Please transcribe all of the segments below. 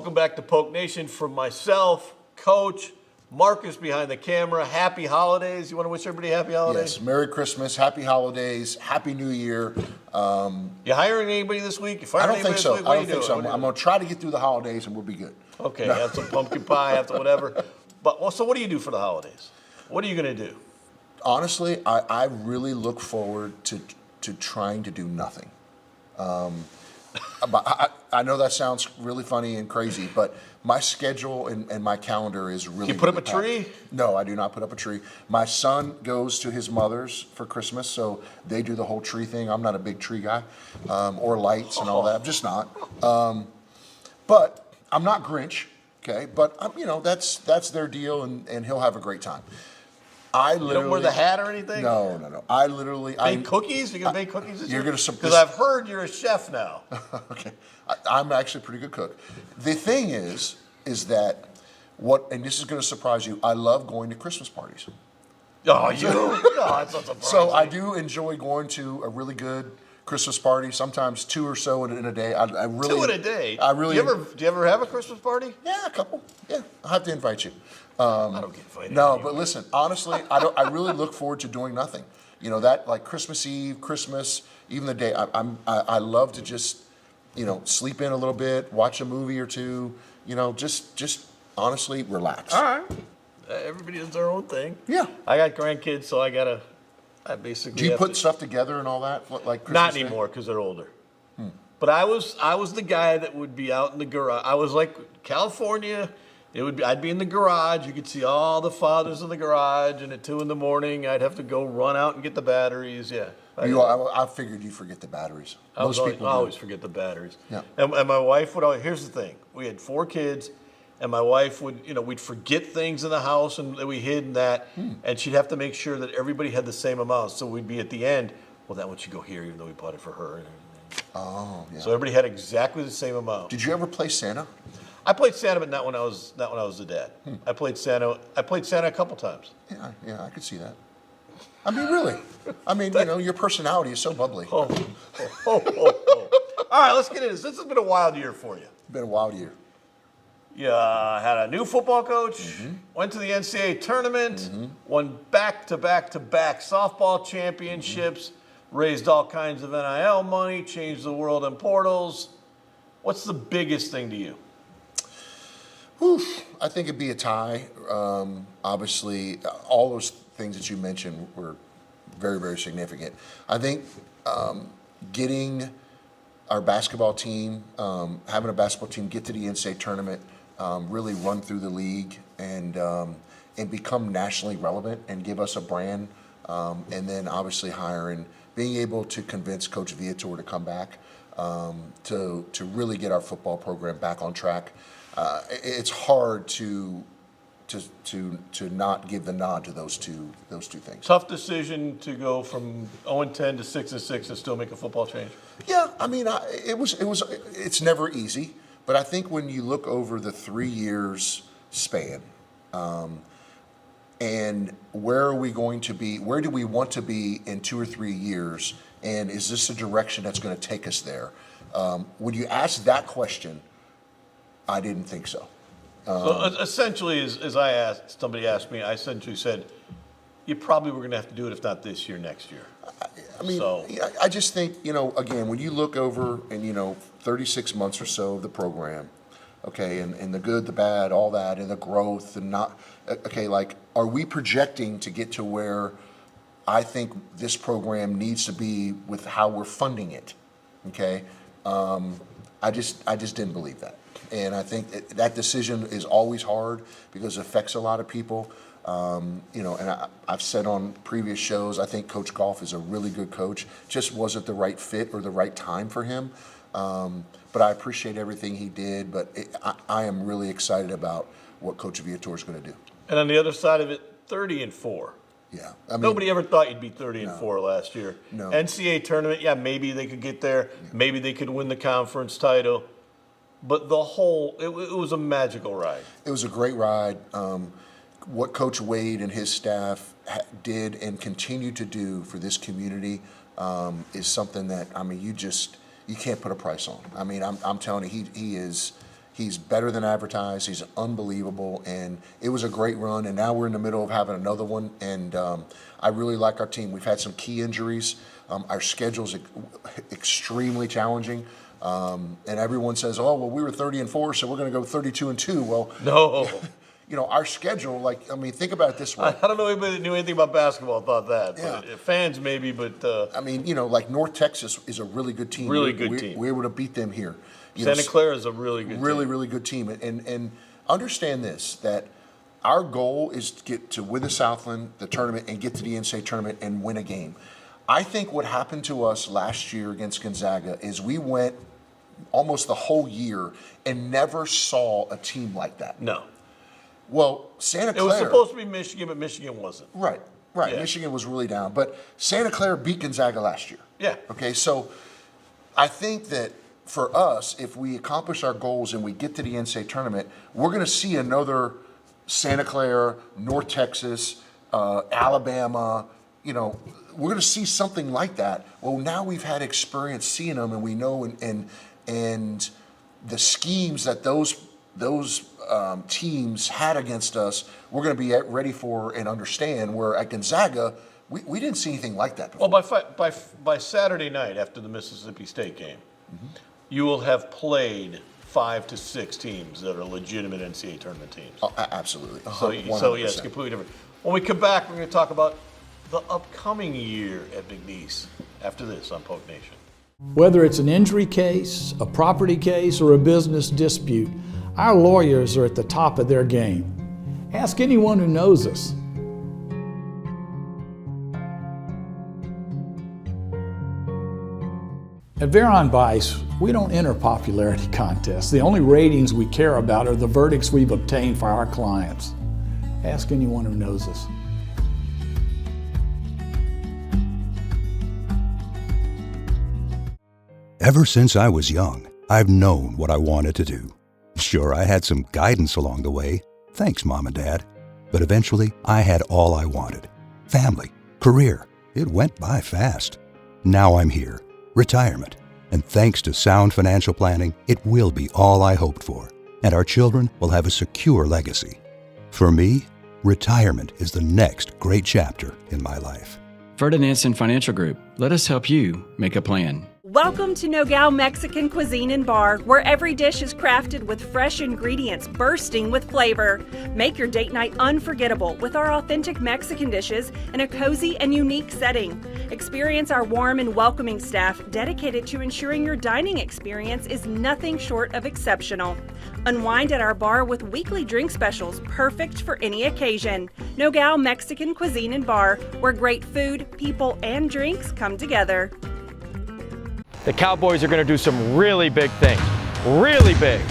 Welcome back to Poke Nation. From myself, Coach, Marcus behind the camera. Happy holidays. You want to wish everybody happy holidays? Yes. Merry Christmas, Happy Holidays, Happy New Year. You hiring anybody this week? You I firing don't think anybody so. this week? I don't think so. I'm going to try to get through the holidays and we'll be good. Okay, have some pumpkin pie, have some whatever. But so what do you do for the holidays? What are you going to do? Honestly, I really look forward to trying to do nothing. But I know that sounds really funny and crazy, but my schedule and my calendar is really. You put up a packed. tree? No, I do not put up a tree. My son goes to his mother's for Christmas, so they do the whole tree thing. I'm not a big tree guy, or lights and all that. I'm just not. But I'm not Grinch, okay? But that's their deal, and he'll have a great time. I literally. You don't wear the hat or anything? No. I literally. Bake cookies? You're going to bake cookies this year? You're going to. Because I've heard you're a chef now. Okay. I'm actually a pretty good cook. The thing is that and this is going to surprise you, I love going to Christmas parties. Oh, you? No, that's not surprising. So I do enjoy going to a really good Christmas party, sometimes 2 or so in a day. I really 2 in a day? I really. Do you ever have a Christmas party? Yeah, a couple. Yeah, I'll have to invite you. I don't get invited. No, anyway. but listen, honestly, I really look forward to doing nothing. You know, that like Christmas Eve, Christmas, even the day. I love to just, sleep in a little bit, watch a movie or two. Just honestly relax. All right. Everybody does their own thing. Yeah. I got grandkids, so I basically. Do you have put to, stuff together and all that? Like Christmas not Day? anymore because they're older. But I was the guy that would be out in the garage. I was like California. I'd be in the garage. You could see all the fathers in the garage, and at 2 in the morning, I'd have to go run out and get the batteries. Yeah. I figured you forget the batteries. Most people always do. forget the batteries. Yeah. And my wife would always, here's the thing. We had 4 kids, and my wife would, we'd forget things in the house, and we hid in that, and she'd have to make sure that everybody had the same amount. So we'd be at the end, well, that one should go here, even though we bought it for her. Oh, yeah. So everybody had exactly the same amount. Did you ever play Santa? I played Santa, but not when I was the dad. I played Santa a couple times. Yeah, I could see that. I mean, really. I mean, your personality is so bubbly. Oh. All right, let's get into this. This has been a wild year for you. Been a wild year. You had a new football coach, went to the NCAA tournament, won back-to-back-to-back softball championships, raised all kinds of NIL money, changed the world in portals. What's the biggest thing to you? I think it'd be a tie. Obviously, all those things that you mentioned were very, very significant. I think getting our basketball team, having a basketball team get to the NCAA tournament, really run through the league and become nationally relevant and give us a brand, and then obviously being able to convince Coach Viator to come back to really get our football program back on track. It's hard to not give the nod to those two things. Tough decision to go from 0-10 to 6-6 and still make a football change. Yeah, I mean, it's never easy, but I think when you look over the 3 years span, and where are we going to be? Where do we want to be in 2 or 3 years? And is this a direction that's going to take us there? When you ask that question, I didn't think so. So essentially, as somebody asked me, I essentially said, you probably were going to have to do it, if not this year, next year. I mean, I just think, again, when you look over and, 36 months or so of the program, okay, and the good, the bad, all that, and the growth, and are we projecting to get to where I think this program needs to be with how we're funding it, okay? I just didn't believe that. And I think that decision is always hard because it affects a lot of people. And I've said on previous shows, I think Coach Goff is a really good coach. Just wasn't the right fit or the right time for him. But I appreciate everything he did. But I am really excited about what Coach Viator is going to do. And on the other side of it, 30-4. Yeah, nobody ever thought you'd be 30-4 last year. No. NCAA tournament, yeah, maybe they could get there. Yeah. Maybe they could win the conference title. But it was a magical ride. It was a great ride. What Coach Wade and his staff did and continue to do for this community is something that you can't put a price on. I'm telling you, he He's better than advertised. He's unbelievable, and it was a great run. And now we're in the middle of having another one, and I really like our team. We've had some key injuries. Our schedule's extremely challenging, and everyone says, "Oh, well, we were 30-4, so we're going to go 32-2." Well, No. you know, our schedule. Like, I mean, think about it this way. I don't know anybody that knew anything about basketball thought that. Yeah. But fans maybe, but I mean, you know, like North Texas is a really good team. Really good team. We're able to beat them here. Santa Clara is a really good team. Really good team. And understand this, that our goal is to get to win the Southland, the tournament, and get to the NCAA tournament and win a game. I think what happened to us last year against Gonzaga is we went almost the whole year and never saw a team like that. No. Well, Santa Clara. It was supposed to be Michigan, but Michigan wasn't. Right. Yeah. Michigan was really down. But Santa Clara beat Gonzaga last year. Yeah. Okay, so I think that for us, if we accomplish our goals and we get to the NCAA tournament, we're going to see another Santa Clara, North Texas, Alabama. You know, we're going to see something like that. Well, now we've had experience seeing them, and we know and the schemes that those teams had against us, we're going to be ready for and understand. Where at Gonzaga, we didn't see anything like that before. Well, by Saturday night after the Mississippi State game, you will have played 5 to 6 teams that are legitimate NCAA tournament teams. Oh, absolutely. So yeah, it's completely different. When we come back, we're going to talk about the upcoming year at McNeese after this on Poke Nation. Whether it's an injury case, a property case, or a business dispute, our lawyers are at the top of their game. Ask anyone who knows us. At Veron Bice, we don't enter popularity contests. The only ratings we care about are the verdicts we've obtained for our clients. Ask anyone who knows us. Ever since I was young, I've known what I wanted to do. Sure, I had some guidance along the way. Thanks, Mom and Dad. But eventually, I had all I wanted. Family, career. It went by fast. Now I'm here. Retirement. And thanks to sound financial planning, it will be all I hoped for. And our children will have a secure legacy. For me, retirement is the next great chapter in my life. Ferdinandson Financial Group. Let us help you make a plan. Welcome to Nogales Mexican Cuisine and Bar, where every dish is crafted with fresh ingredients bursting with flavor. Make your date night unforgettable with our authentic Mexican dishes in a cozy and unique setting. Experience our warm and welcoming staff dedicated to ensuring your dining experience is nothing short of exceptional. Unwind at our bar with weekly drink specials perfect for any occasion. Nogales Mexican Cuisine and Bar, where great food, people, and drinks come together. The Cowboys are going to do some really big things. Really big.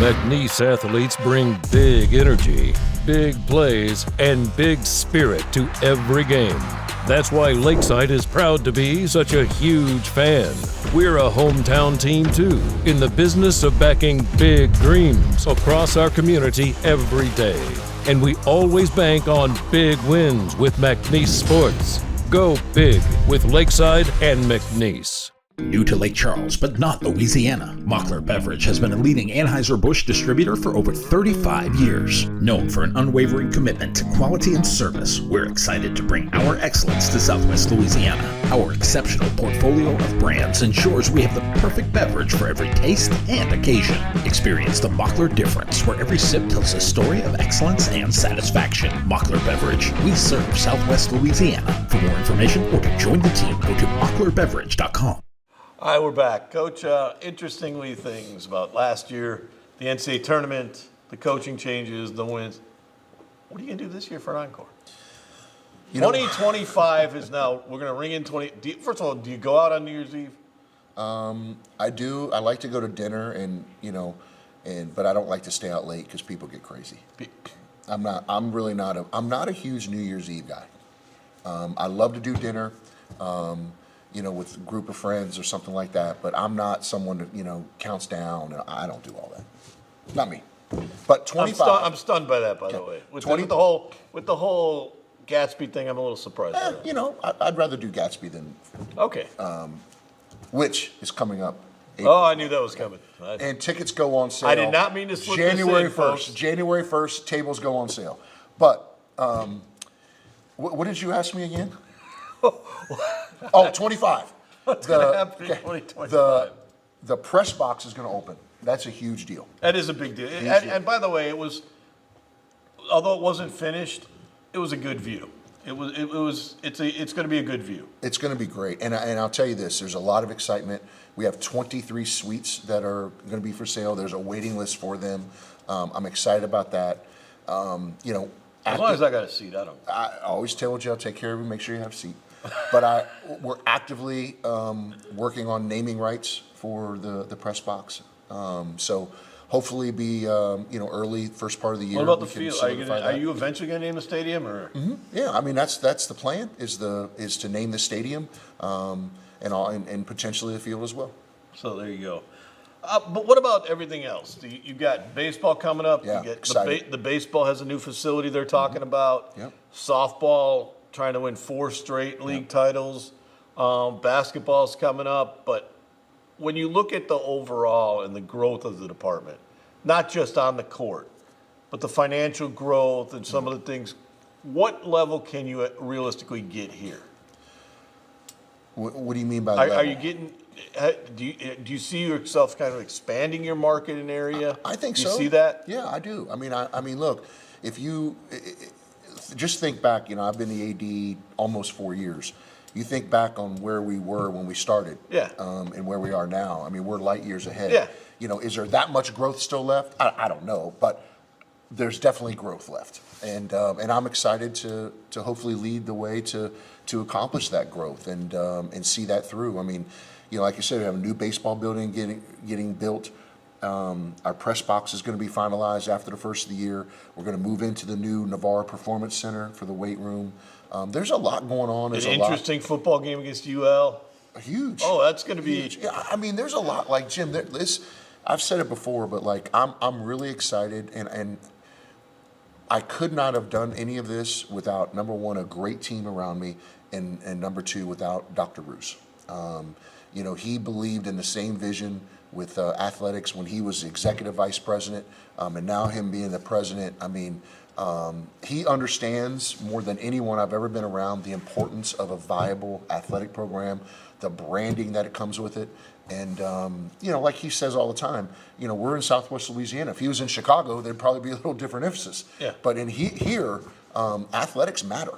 McNeese athletes bring big energy, big plays, and big spirit to every game. That's why Lakeside is proud to be such a huge fan. We're a hometown team too, in the business of backing big dreams across our community every day. And we always bank on big wins with McNeese Sports. Go big with Lakeside and McNeese. New to Lake Charles, but not Louisiana, Mockler Beverage has been a leading Anheuser-Busch distributor for over 35 years. Known for an unwavering commitment to quality and service, we're excited to bring our excellence to Southwest Louisiana. Our exceptional portfolio of brands ensures we have the perfect beverage for every taste and occasion. Experience the Mockler difference, where every sip tells a story of excellence and satisfaction. Mockler Beverage, we serve Southwest Louisiana. For more information or to join the team, go to mocklerbeverage.com. All right, we're back. Coach, interestingly things about last year, the NCAA tournament, the coaching changes, the wins. What are you going to do this year for an encore? 2025 is now, we're going to ring in 20. First of all, do you go out on New Year's Eve? I do. I like to go to dinner but I don't like to stay out late because people get crazy. I'm not a huge New Year's Eve guy. I love to do dinner. With a group of friends or something like that. But I'm not someone that, counts down. I don't do all that. Not me. But 25. I'm stunned by that, by the way. With the whole Gatsby thing, I'm a little surprised by that. I'd rather do Gatsby than. Okay. Which is coming up Oh, I knew that was coming. And tickets go on sale. I did not mean to slip this in, January 1st. folks. January 1st, tables go on sale. But what did you ask me again? 25. What's going to happen in 2025? The press box is going to open. That's a huge deal. That is a big deal. And by the way, although it wasn't finished, it was a good view. It's going to be a good view. It's going to be great. And I'll tell you this, there's a lot of excitement. We have 23 suites that are going to be for sale. There's a waiting list for them. I'm excited about that. As long as I got a seat, I always tell you, I'll take care of you, make sure you have a seat. But we're actively working on naming rights for the press box. So hopefully be early first part of the year. What about the field? Are you eventually going to name the stadium or? Mm-hmm. Yeah, I mean that's the plan is to name the stadium and potentially the field as well. So there you go. But what about everything else? You got baseball coming up. Yeah, you get excited. The baseball has a new facility they're talking about. Yep. Softball trying to win 4 straight league titles. Basketball's coming up. But when you look at the overall and the growth of the department, not just on the court, but the financial growth and some of the things, what level can you realistically get here? What do you mean by that? Are you getting? Do you see yourself kind of expanding your market in area? I think so. Do you see that? Yeah, I do. I mean, look, if you just think back, I've been the AD almost 4 years. You think back on where we were when we started, and where we are now. I mean, we're light years ahead. Yeah. Is there that much growth still left? I don't know, but there's definitely growth left, and I'm excited to hopefully lead the way to accomplish that growth and see that through. I mean, like you said, we have a new baseball building getting built. Our press box is going to be finalized after the first of the year. We're going to move into the new Navarre Performance Center for the weight room. There's a lot going on. An interesting football game against UL. Huge. Oh, that's going to be. Huge. Yeah, I mean, there's a lot. Like Jim, I've said it before, but like I'm really excited, and I could not have done any of this without, number one, a great team around me, and number two, without Dr. Rousse. He believed in the same vision with athletics when he was executive vice president, and now him being the president. I mean, he understands more than anyone I've ever been around the importance of a viable athletic program, the branding that it comes with it. And, like he says all the time, we're in Southwest Louisiana. If he was in Chicago, there'd probably be a little different emphasis. Yeah. But here, athletics matter.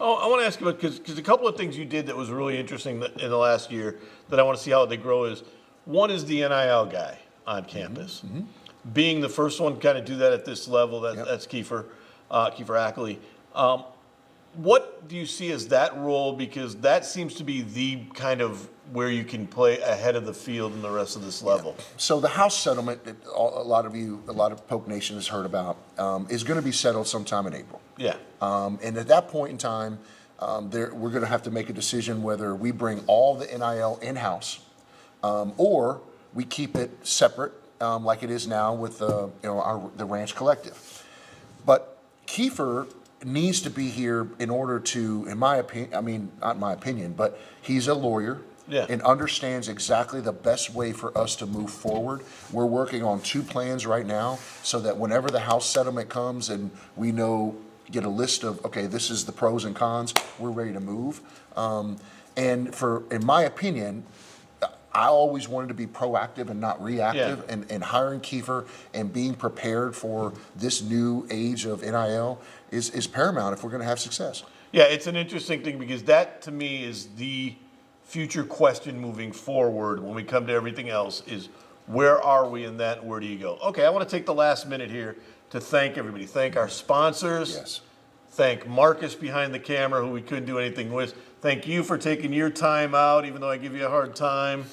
Oh, I want to ask you about, because a couple of things you did that was really interesting in the last year that I want to see how they grow is, one is the NIL guy on campus. Mm-hmm. Being the first one to kind of do that at this level, that's Keifer Ackley. What do you see as that role? Because that seems to be the kind of where you can play ahead of the field in the rest of this level. Yeah. So the House settlement that a lot of Poke Nation has heard about is going to be settled sometime in April. Yeah. And at that point in time, we're going to have to make a decision whether we bring all the NIL in-house or we keep it separate like it is now with the Ranch Collective. But Keifer needs to be here in order to, in my opinion, not my opinion, but he's a lawyer. Yeah. And understands exactly the best way for us to move forward. We're working on 2 plans right now so that whenever the House settlement comes and we get a list of, okay, this is the pros and cons, we're ready to move. In my opinion, I always wanted to be proactive and not reactive, and hiring Keifer and being prepared for this new age of NIL is paramount if we're going to have success. Yeah, it's an interesting thing because that, to me, is the future question moving forward when we come to everything else is where are we in that and where do you go? Okay, I want to take the last minute here to thank everybody. Thank our sponsors. Yes. Thank Marcus behind the camera, who we couldn't do anything with. Thank you for taking your time out, even though I give you a hard time.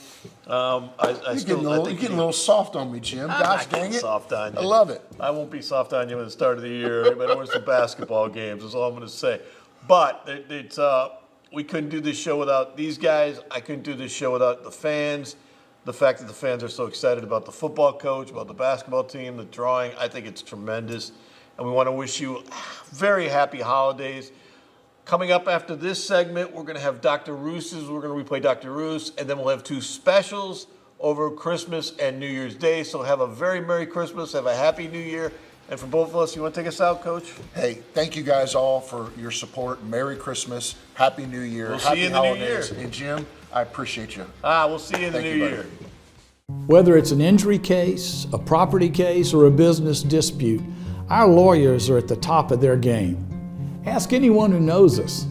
You're getting a little soft on me, Jim. Gosh dang it. Soft on you. I love it. I won't be soft on you at the start of the year. But I went to some basketball games. That's all I'm going to say. But we couldn't do this show without these guys. I couldn't do this show without the fans. The fact that the fans are so excited about the football coach, about the basketball team, the drawing, I think it's tremendous. And we want to wish you very happy holidays. Coming up after this segment, we're going to have Dr. Rousse's. We're going to replay Dr. Rousse, and then we'll have 2 specials. over Christmas and New Year's Day. So have a very Merry Christmas. Have a Happy New Year. And for both of us, you want to take us out, Coach? Hey, thank you guys all for your support. Merry Christmas. Happy New Year. We'll Happy see you in the new holidays. year. And Jim, I appreciate you. We'll see you in the Thank new you, buddy. year. Whether it's an injury case, a property case, or a business dispute, our lawyers are at the top of their game. Ask anyone who knows us.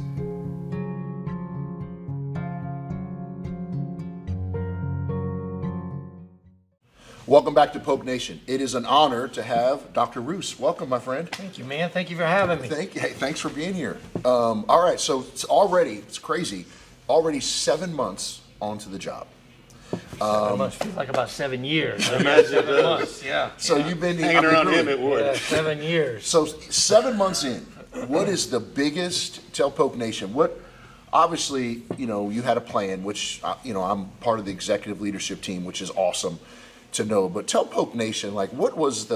Welcome back to Poke Nation. It is an honor to have Dr. Rousse. Welcome, my friend. Thank you, man. Thank you for having me. Hey, thanks for being here. All right, so it's crazy, already 7 months onto the job. 7 months feels like about 7 years. Imagine 7 months, yeah. So you've been Hanging around him, it would. Yeah, 7 years. So 7 months in, what is the biggest, tell Poke Nation, obviously, you had a plan, which, I'm part of the executive leadership team, which is awesome to know, but tell Poke Nation, what was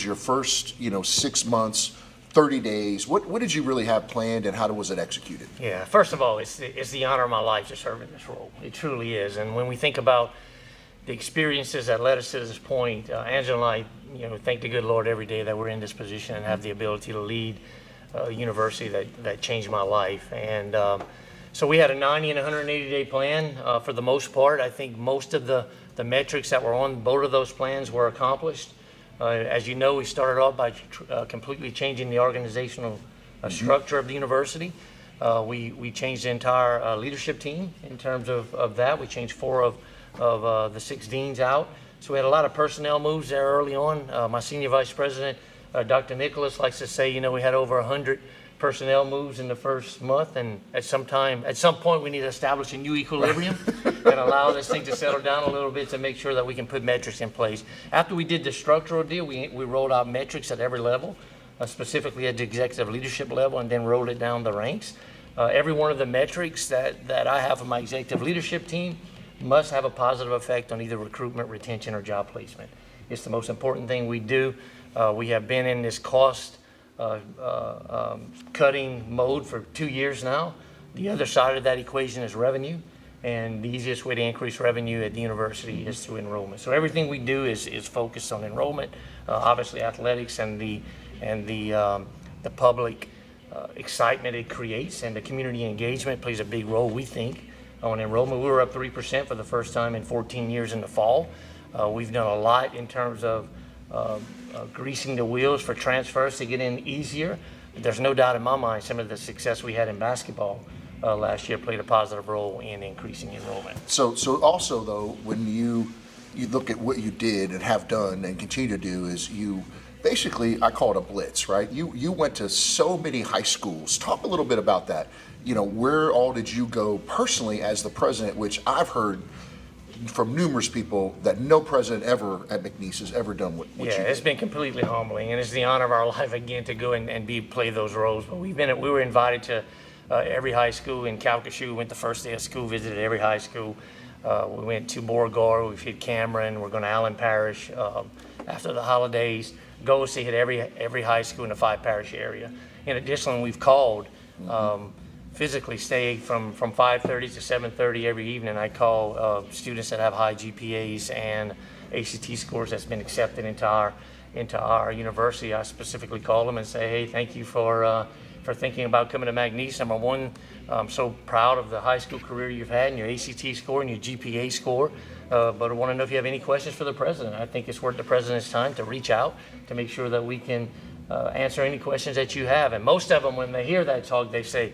your first, 6 months, 30 days, what did you really have planned and how was it executed? Yeah, first of all, it's the honor of my life to serve in this role. It truly is. And when we think about the experiences that led us to this point, Angela and I, thank the good Lord every day that we're in this position and have the ability to lead a university that changed my life. And so we had a 90 and 180-day plan for the most part. I think most of the metrics that were on both of those plans were accomplished. As you know, we started off by completely changing the organizational structure of the university. We changed the entire leadership team in terms of that. We changed 4 of the 6 deans out. So we had a lot of personnel moves there early on. My senior vice president, Dr. Nicholas, likes to say, we had over 100 personnel moves in the first month, and at some point we need to establish a new equilibrium and allow this thing to settle down a little bit to make sure that we can put metrics in place. After we did the structural deal, we rolled out metrics at every level, specifically at the executive leadership level, and then rolled it down the ranks. Every one of the metrics that I have for my executive leadership team must have a positive effect on either recruitment, retention, or job placement. It's the most important thing we do. We have been in this cost cutting mode for 2 years now. The other side of that equation is revenue, and the easiest way to increase revenue at the university is through enrollment. So everything we do is focused on enrollment. Obviously, athletics and the public excitement it creates, and the community engagement plays a big role, we think, on enrollment. We were up 3% for the first time in 14 years in the fall. We've done a lot in terms of greasing the wheels for transfers to get in easier. There's no doubt in my mind some of the success we had in basketball last year played a positive role in increasing enrollment. So also though, when you look at what you did and have done and continue to do, is you basically, I call it a blitz, right? You went to so many high schools. Talk a little bit about that. Where all did you go personally as the president, which I've heard from numerous people that no president ever at McNeese has ever done what you did. It's been completely humbling, and it's the honor of our life again to go and play those roles. But we were invited to every high school in Calcasieu. We went the first day of school, visited every high school. We went to Beauregard, we've hit Cameron, we're going to Allen Parish after the holidays. Go see hit every high school in the 5-parish area. In addition, we've called physically stay from 5:30 to 7:30 every evening. I call students that have high GPAs and ACT scores that's been accepted into our university. I specifically call them and say, hey, thank you for thinking about coming to McNeese. Number one, I'm so proud of the high school career you've had and your ACT score and your GPA score. But I want to know if you have any questions for the president. I think it's worth the president's time to reach out to make sure that we can answer any questions that you have. And most of them, when they hear that talk, they say,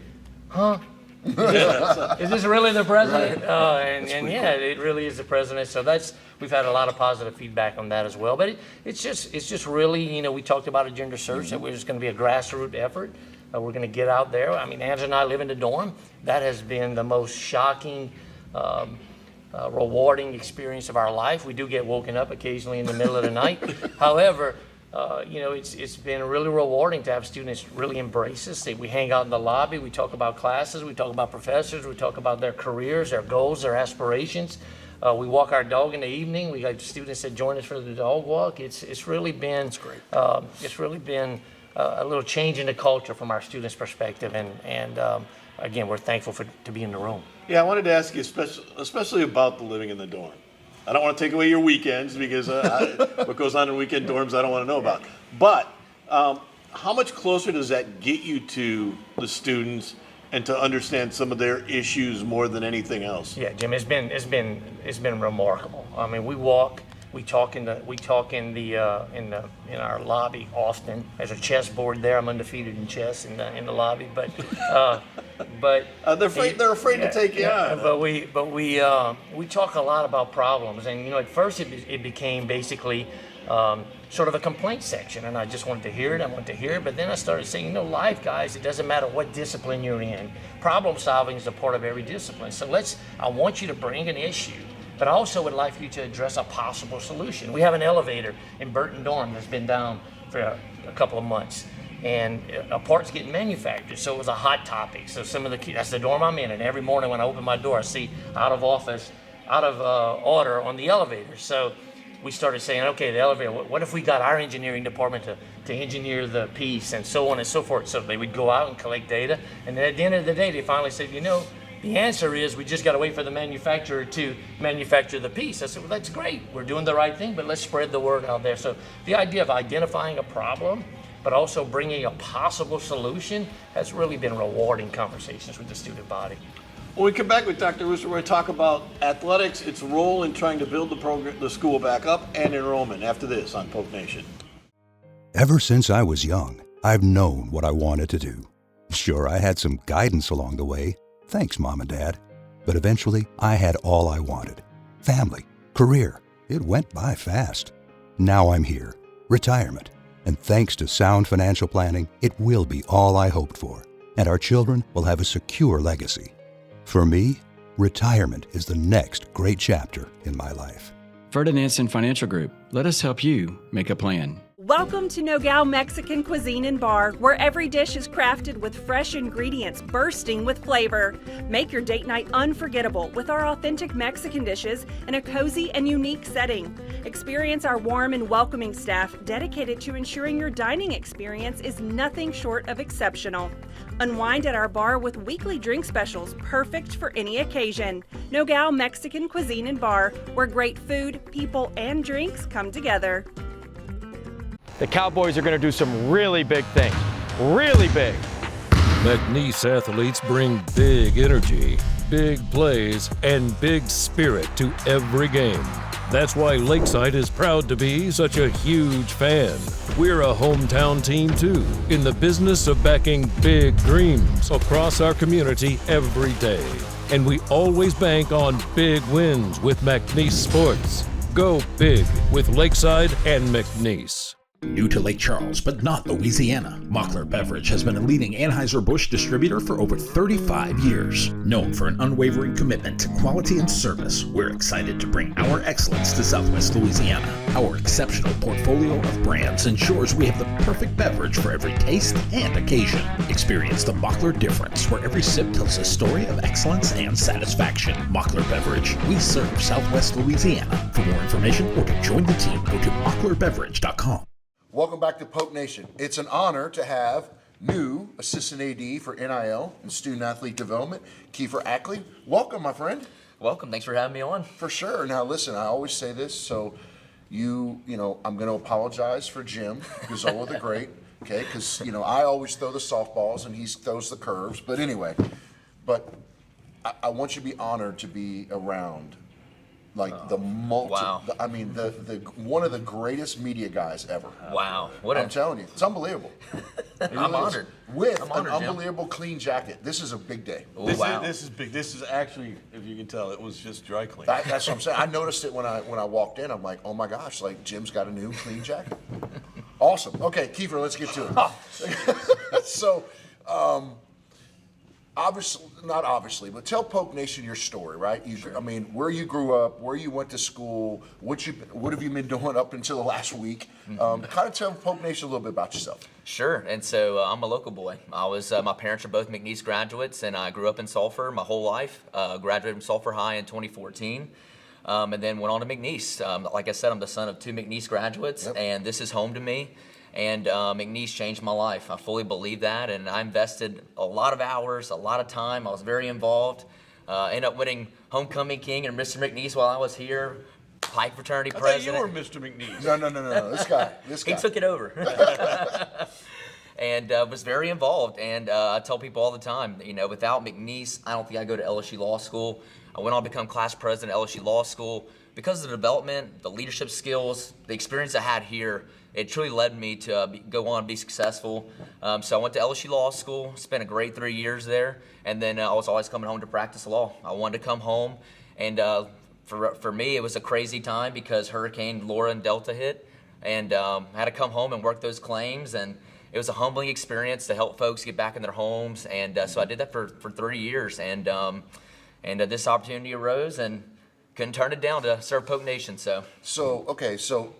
huh? Is this really the president? Right. And yeah, cool. It really is the president. So we've had a lot of positive feedback on that as well. But it's just really, we talked about a gender search, that we're just going to be a grassroots effort. We're going to get out there. I mean, Angela and I live in the dorm. That has been the most shocking, rewarding experience of our life. We do get woken up occasionally in the middle of the night. However, it's been really rewarding to have students really embrace us. We hang out in the lobby, we talk about classes, we talk about professors, we talk about their careers, their goals, their aspirations. We walk our dog in the evening. We got students that join us for the dog walk. It's really been a little change in the culture from our students' perspective, and again, we're thankful to be in the room. Yeah, I wanted to ask you especially about the living in the dorm. I don't want to take away your weekends because what goes on in weekend dorms I don't want to know about. But how much closer does that get you to the students and to understand some of their issues more than anything else? Yeah, Jim, it's been remarkable. I mean, we talk in our lobby often. There's a chessboard there. I'm undefeated in chess in the lobby, but they're afraid to take you on. But we talk a lot about problems, and at first it became basically sort of a complaint section, and I just wanted to hear it. But then I started saying, life, guys, it doesn't matter what discipline you're in. Problem solving is a part of every discipline. So I want you to bring an issue, but I also would like you to address a possible solution. We have an elevator in Burton Dorm that's been down for a couple of months, and a part's getting manufactured, so it was a hot topic. So some of the that's the dorm I'm in, and every morning when I open my door, I see out of order on the elevator. So we started saying, okay, the elevator, what if we got our engineering department to engineer the piece, and so on and so forth. So they would go out and collect data, and then at the end of the day, they finally said, the answer is we just got to wait for the manufacturer to manufacture the piece. I said, well, that's great. We're doing the right thing, but let's spread the word out there. So the idea of identifying a problem, but also bringing a possible solution has really been rewarding conversations with the student body. When we come back with Dr. Rousse, we're going to talk about athletics, its role in trying to build the school back up, and enrollment after this on Poke Nation. Ever since I was young, I've known what I wanted to do. Sure, I had some guidance along the way. Thanks, Mom and Dad. But eventually, I had all I wanted. Family, career. It went by fast. Now I'm here. Retirement. And thanks to sound financial planning, it will be all I hoped for. And our children will have a secure legacy. For me, retirement is the next great chapter in my life. Ferdinandson Financial Group. Let us help you make a plan. Welcome to Nogales Mexican Cuisine and Bar, where every dish is crafted with fresh ingredients bursting with flavor. Make your date night unforgettable with our authentic Mexican dishes in a cozy and unique setting. Experience our warm and welcoming staff dedicated to ensuring your dining experience is nothing short of exceptional. Unwind at our bar with weekly drink specials perfect for any occasion. Nogales Mexican Cuisine and Bar, where great food, people, and drinks come together. The Cowboys are going to do some really big things. Really big. McNeese athletes bring big energy, big plays, and big spirit to every game. That's why Lakeside is proud to be such a huge fan. We're a hometown team too, in the business of backing big dreams across our community every day. And we always bank on big wins with McNeese Sports. Go big with Lakeside and McNeese. New to Lake Charles, but not Louisiana, Mockler Beverage has been a leading Anheuser-Busch distributor for over 35 years. Known for an unwavering commitment to quality and service, we're excited to bring our excellence to Southwest Louisiana. Our exceptional portfolio of brands ensures we have the perfect beverage for every taste and occasion. Experience the Mockler difference, where every sip tells a story of excellence and satisfaction. Mockler Beverage, we serve Southwest Louisiana. For more information or to join the team, go to mocklerbeverage.com. Welcome back to Poke Nation. It's an honor to have new Assistant AD for NIL and Student Athlete Development, Keifer Ackley. Welcome, my friend. Welcome. Thanks for having me on. For sure. Now, listen, I always say this, so I'm going to apologize for Jim, Gazzolo the Great, okay, because, I always throw the softballs and he throws the curves. But anyway, I want you to be honored to be around the one of the greatest media guys ever. Wow. I'm telling you, it's unbelievable. I'm honored. With I'm honored, an unbelievable clean jacket. This is a big day. This is big. This is actually, if you can tell, it was just dry clean. That's what I'm saying. I noticed it when I walked in. I'm like, oh my gosh, Jim's got a new clean jacket. Awesome. Okay, Keifer, let's get to it. So, not obviously, but tell Poke Nation your story, right? Where you grew up, where you went to school, what have you been doing up until the last week? Kind of tell Poke Nation a little bit about yourself. Sure, and so I'm a local boy. My parents are both McNeese graduates, and I grew up in Sulphur my whole life. Graduated from Sulphur High in 2014, and then went on to McNeese. Like I said, I'm the son of two McNeese graduates, and this is home to me. And McNeese changed my life. I fully believe that, and I invested a lot of hours, a lot of time. I was very involved. Ended up winning Homecoming King and Mr. McNeese while I was here. Pike fraternity I thought president. you were Mr. McNeese. No. This guy. He took it over. And was very involved. And I tell people all the time, without McNeese, I don't think I'd go to LSU Law School. I went on to become class president at LSU Law School. Because of the development, the leadership skills, the experience I had here, it truly led me to go on and be successful. So I went to LSU Law School, spent a great 3 years there, and then I was always coming home to practice law. I wanted to come home, and for me, it was a crazy time because Hurricane Laura and Delta hit, and I had to come home and work those claims, and it was a humbling experience to help folks get back in their homes, and so I did that for 30 years, and this opportunity arose, and couldn't turn it down to serve Polk Nation. So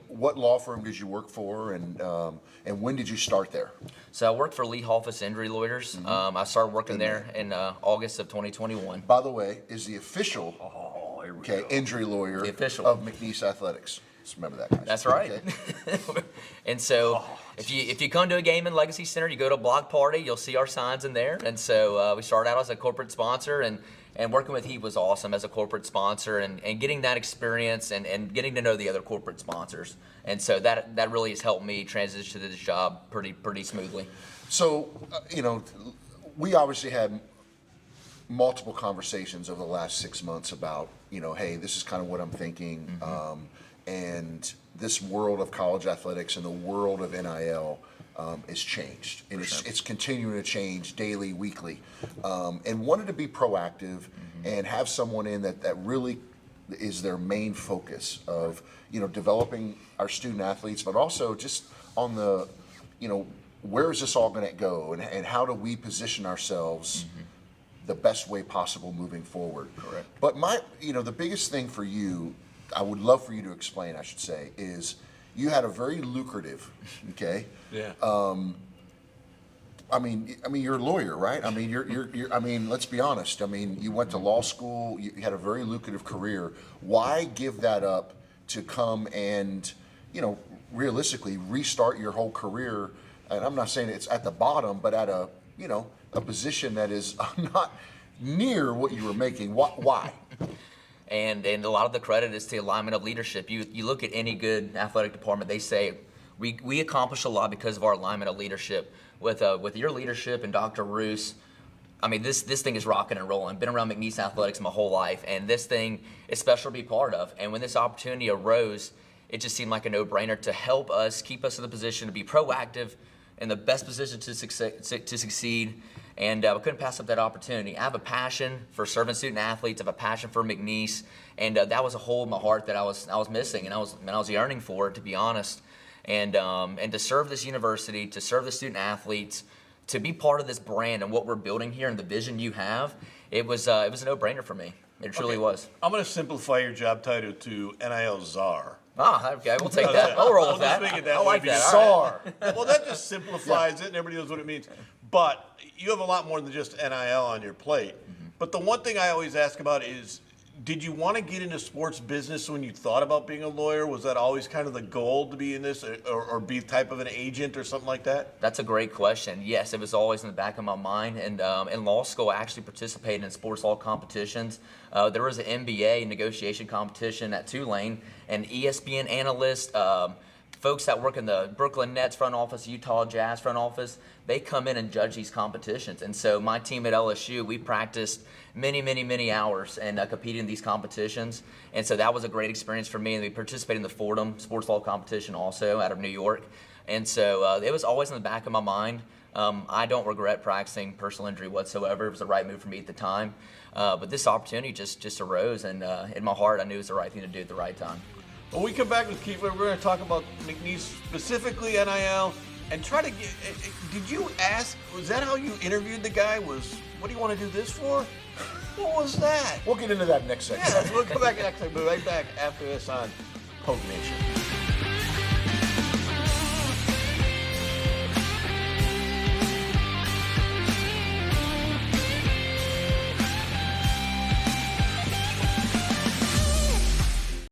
what law firm did you work for, and when did you start there? So I worked for Lee Holfus Injury Lawyers. I started working there in August of 2021. By the way, is the official injury lawyer of McNeese Athletics. Just remember that, guys. That's right. Okay. And so if you come to a game in Legacy Center, you go to a block party, you'll see our signs in there. And so we started out as a corporate sponsor, and working with Heath was awesome as a corporate sponsor, and getting that experience and getting to know the other corporate sponsors. And so that really has helped me transition to this job pretty smoothly. So, we obviously had multiple conversations over the last 6 months about, hey, this is kind of what I'm thinking. And this world of college athletics and the world of NIL is changed. And it's continuing to change daily, weekly. And wanted to be proactive and have someone in that really is their main focus of, developing our student athletes, but also just on the, where is this all going to go, and how do we position ourselves the best way possible moving forward. Correct. But the biggest thing for you, I would love for you to explain, I should say, is you had a very lucrative, Yeah. I mean, you're a lawyer, right? I mean, you're. I mean, let's be honest. I mean, you went to law school. You had a very lucrative career. Why give that up to come and, realistically restart your whole career? And I'm not saying it's at the bottom, but at a position that is not near what you were making. Why? And a lot of the credit is to the alignment of leadership. You look at any good athletic department, they say we accomplish a lot because of our alignment of leadership. With your leadership and Dr. Rousse, I mean, this thing is rocking and rolling. I've been around McNeese Athletics my whole life, and this thing is special to be part of. And when this opportunity arose, it just seemed like a no-brainer to help us, keep us in the position to be proactive, in the best position to succeed. And we couldn't pass up that opportunity. I have a passion for serving student athletes. I have a passion for McNeese, and that was a hole in my heart that I was missing, and I was yearning for it, to be honest. And to serve this university, to serve the student athletes, to be part of this brand and what we're building here and the vision you have, it was a no-brainer for me. It truly was. I'm going to simplify your job title to NIL czar. Okay, we'll take that. I'll roll with that. Just make it that I way, like that. Czar. Well, that just simplifies it, and everybody knows what it means. But you have a lot more than just NIL on your plate. But the one thing I always ask about is, did you want to get into sports business when you thought about being a lawyer? Was that always kind of the goal to be in this, or be type of an agent or something like that? That's a great question. Yes, it was always in the back of my mind. And in law school, I actually participated in sports law competitions. There was an NBA negotiation competition at Tulane, and ESPN analysts, folks that work in the Brooklyn Nets front office, Utah Jazz front office, they come in and judge these competitions. And so my team at LSU, we practiced many hours and competed in these competitions. And so that was a great experience for me. And we participated in the Fordham sports law competition also out of New York. And so it was always in the back of my mind. I don't regret practicing personal injury whatsoever. It was the right move for me at the time. But this opportunity just arose, and in my heart, I knew it was the right thing to do at the right time. When we come back with Keifer, we're going to talk about McNeese, specifically NIL, and try to get. Did you ask? Was that how you interviewed the guy? What do you want to do this for? What was that? We'll get into that next segment. Yeah, we'll come back next segment. We'll be right back after this on Polk Nation.